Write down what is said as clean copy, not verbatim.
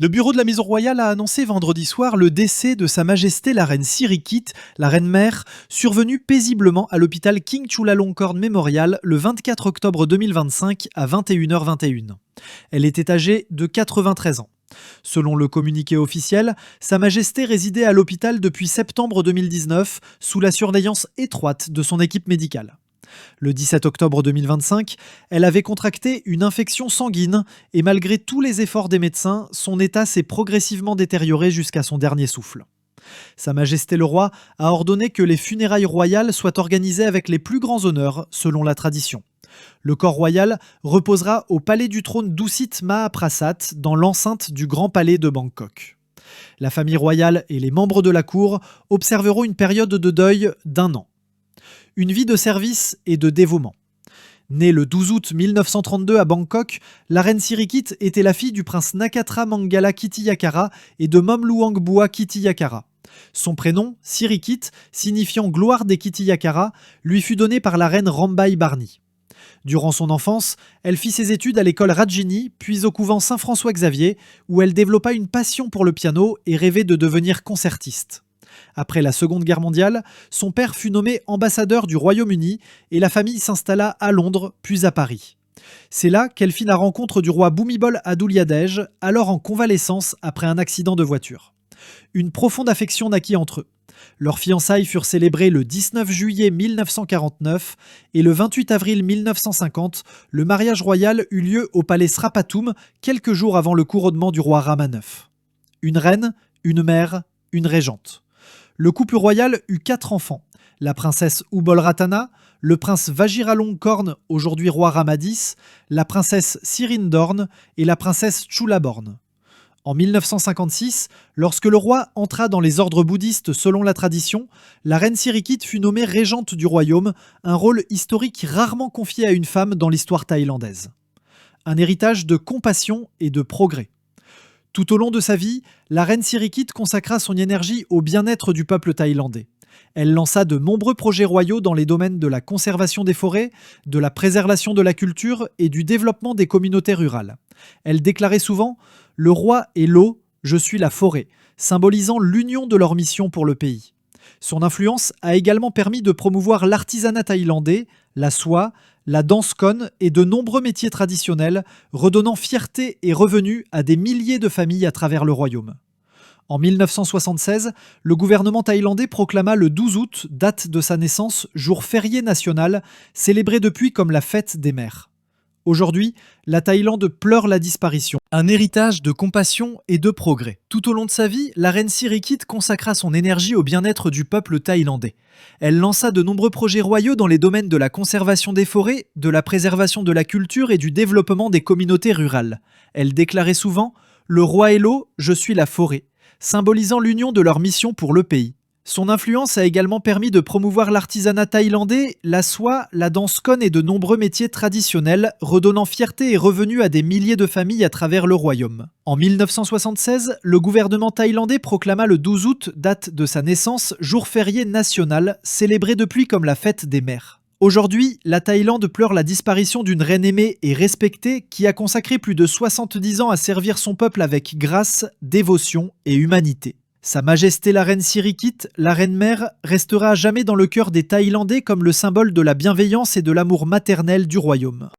Le bureau de la Maison Royale a annoncé vendredi soir le décès de Sa Majesté la Reine Sirikit, la Reine-Mère, survenue paisiblement à l'hôpital King Chulalongkorn Memorial le 24 octobre 2025 à 21h21. Elle était âgée de 93 ans. Selon le communiqué officiel, Sa Majesté résidait à l'hôpital depuis septembre 2019 sous la surveillance étroite de son équipe médicale. Le 17 octobre 2025, elle avait contracté une infection sanguine et malgré tous les efforts des médecins, son état s'est progressivement détérioré jusqu'à son dernier souffle. Sa Majesté le Roi a ordonné que les funérailles royales soient organisées avec les plus grands honneurs selon la tradition. Le corps royal reposera au palais du trône d'Usit Mahaprasat dans l'enceinte du Grand Palais de Bangkok. La famille royale et les membres de la cour observeront une période de deuil d'1 an. Une vie de service et de dévouement. Née le 12 août 1932 à Bangkok, la reine Sirikit était la fille du prince Nakatra Mangala Kittiyakara et de Momluangboa Kittiyakara. Son prénom, Sirikit, signifiant gloire des Kittiyakara, lui fut donné par la reine Rambai Barni. Durant son enfance, elle fit ses études à l'école Rajini, puis au couvent Saint-François-Xavier, où elle développa une passion pour le piano et rêvait de devenir concertiste. Après la Seconde Guerre mondiale, son père fut nommé ambassadeur du Royaume-Uni et la famille s'installa à Londres, puis à Paris. C'est là qu'elle fit la rencontre du roi Bhumibol Adulyadej, alors en convalescence après un accident de voiture. Une profonde affection naquit entre eux. Leurs fiançailles furent célébrées le 19 juillet 1949 et le 28 avril 1950, le mariage royal eut lieu au palais Srapatoum, quelques jours avant le couronnement du roi Rama IX. Une reine, une mère, une régente. Le couple royal eut 4 enfants, la princesse Ubol-Ratana, le prince Vajiralongkorn, aujourd'hui roi Rama X, la princesse Sirindorn et la princesse Chulaborn. En 1956, lorsque le roi entra dans les ordres bouddhistes selon la tradition, la reine Sirikit fut nommée régente du royaume, un rôle historique rarement confié à une femme dans l'histoire thaïlandaise. Un héritage de compassion et de progrès. Tout au long de sa vie, la reine Sirikit consacra son énergie au bien-être du peuple thaïlandais. Elle lança de nombreux projets royaux dans les domaines de la conservation des forêts, de la préservation de la culture et du développement des communautés rurales. Elle déclarait souvent « Le roi est l'eau, je suis la forêt », symbolisant l'union de leur mission pour le pays. Son influence a également permis de promouvoir l'artisanat thaïlandais, la soie, la danse khon et de nombreux métiers traditionnels, redonnant fierté et revenus à des milliers de familles à travers le royaume. En 1976, le gouvernement thaïlandais proclama le 12 août, date de sa naissance, jour férié national, célébré depuis comme la fête des mères. Aujourd'hui, la Thaïlande pleure la disparition. Un héritage de compassion et de progrès. Tout au long de sa vie, la reine Sirikit consacra son énergie au bien-être du peuple thaïlandais. Elle lança de nombreux projets royaux dans les domaines de la conservation des forêts, de la préservation de la culture et du développement des communautés rurales. Elle déclarait souvent « Le roi est l'eau, je suis la forêt », symbolisant l'union de leur mission pour le pays. Son influence a également permis de promouvoir l'artisanat thaïlandais, la soie, la danse khon et de nombreux métiers traditionnels, redonnant fierté et revenus à des milliers de familles à travers le royaume. En 1976, le gouvernement thaïlandais proclama le 12 août, date de sa naissance, jour férié national, célébré depuis comme la fête des mères. Aujourd'hui, la Thaïlande pleure la disparition d'une reine aimée et respectée qui a consacré plus de 70 ans à servir son peuple avec grâce, dévotion et humanité. Sa Majesté la reine Sirikit, la reine-mère, restera à jamais dans le cœur des Thaïlandais comme le symbole de la bienveillance et de l'amour maternel du royaume.